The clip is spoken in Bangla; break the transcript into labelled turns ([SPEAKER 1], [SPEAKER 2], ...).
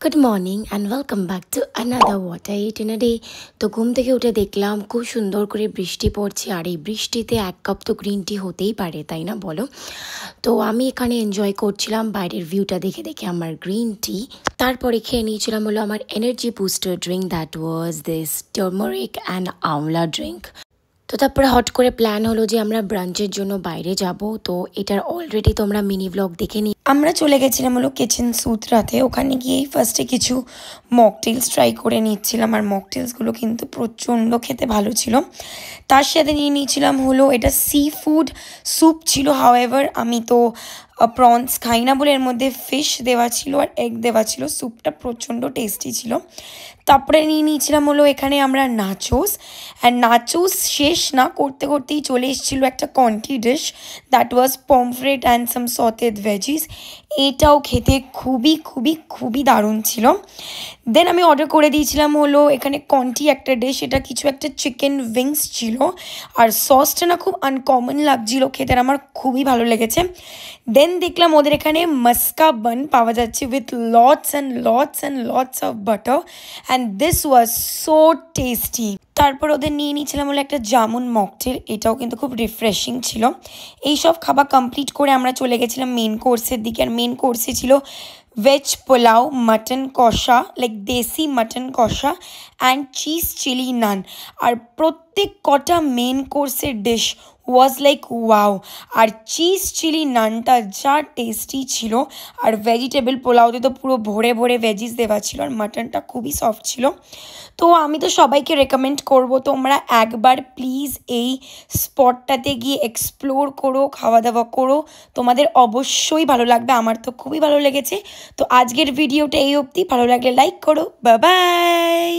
[SPEAKER 1] Good morning and welcome back to another what I it in a day. তো ঘুম থেকে উঠে দেখলাম খুব সুন্দর করে বৃষ্টি পড়ছে, আর এই বৃষ্টিতে এক কাপ তো গ্রিন টি হতেই পারে, তাই না বলো? তো আমি এখানে এনজয় করছিলাম বাইরের ভিউটা দেখে দেখে আমার গ্রিন টি। তারপরে খেয়ে নিয়েছিলাম হলো আমার energy booster drink, that was this turmeric and Amla drink. তো তারপরে হট করে প্ল্যান হলো যে আমরা ব্রাঞ্চের জন্য বাইরে যাব। তো এটার অলরেডি তোমরা মিনি ব্লগ দেখে নি।
[SPEAKER 2] আমরা চলে গেছিলাম হলো কিচেন সুতরাতে। ওখানে গিয়েই ফার্স্টে কিছু মকটেলস ট্রাই করে নিচ্ছিলাম, আর মকটেলসগুলো কিন্তু প্রচণ্ড খেতে ভালো ছিল। তার সাথে নিয়ে নিয়েছিলাম হলো এটা সি ফুড স্যুপ ছিল। হাওয়েভার আমি তো প্রনস খাই না বলে এর মধ্যে ফিশ দেওয়া ছিল আর এগ দেওয়া ছিল। স্যুপটা প্রচণ্ড টেস্টি ছিল। তারপরে নিয়ে নিয়েছিলাম হলো এখানে আমরা নাচোস, অ্যান্ড নাচোস শেষ না করতে করতেই চলে এসেছিলো একটা conti dish, that was pomfret and some sauteed veggies. এটাও খেতে খুবই খুবই খুবই দারুণ ছিল। দেন আমি অর্ডার করে দিয়েছিলাম হলো এখানে কন্টি একটা ডিশ, এটা কিছু একটা চিকেন উইংস ছিল, আর সসটা না খুব আনকমন লাগছিল খেতে, আর আমার খুবই ভালো লেগেছে। দেন দেখলাম ওদের এখানে মাস্কা বান পাওয়া যাচ্ছে with lots and lots and lots of butter, and this was so tasty. তারপর ওদের নিয়ে নিয়েছিলাম হলো একটা জামুন মকটেল, এটাও কিন্তু খুব রিফ্রেশিং ছিল। এইসব খাবার কমপ্লিট করে আমরা চলে গেছিলাম মেন কোর্সের দিকে, আর মেন কোর্সে ছিল veg pulao, mutton kosha, like desi mutton kosha, and cheese chilli naan. আর প্রত্যেক কটা মেন কোর্সের ডিশ ওয়াজ লাইক ওয়াও। আর চিজ চিলি নানটা যা টেস্টি ছিল, আর ভেজিটেবল পোলাওতে তো পুরো ভরে ভরে ভেজিস দেওয়া ছিল, আর মাটনটা খুবই সফট ছিল। তো আমি তো সবাইকে রেকমেন্ড করব তোমরা একবার প্লিজ এই স্পটটাতে গিয়ে এক্সপ্লোর করো, খাওয়া দাওয়া করো, তোমাদের অবশ্যই ভালো লাগবে। আমার তো খুবই ভালো লেগেছে। তো আজকের ভিডিওটা এই অবধি, ভালো লাগলে লাইক করো। Bye bye.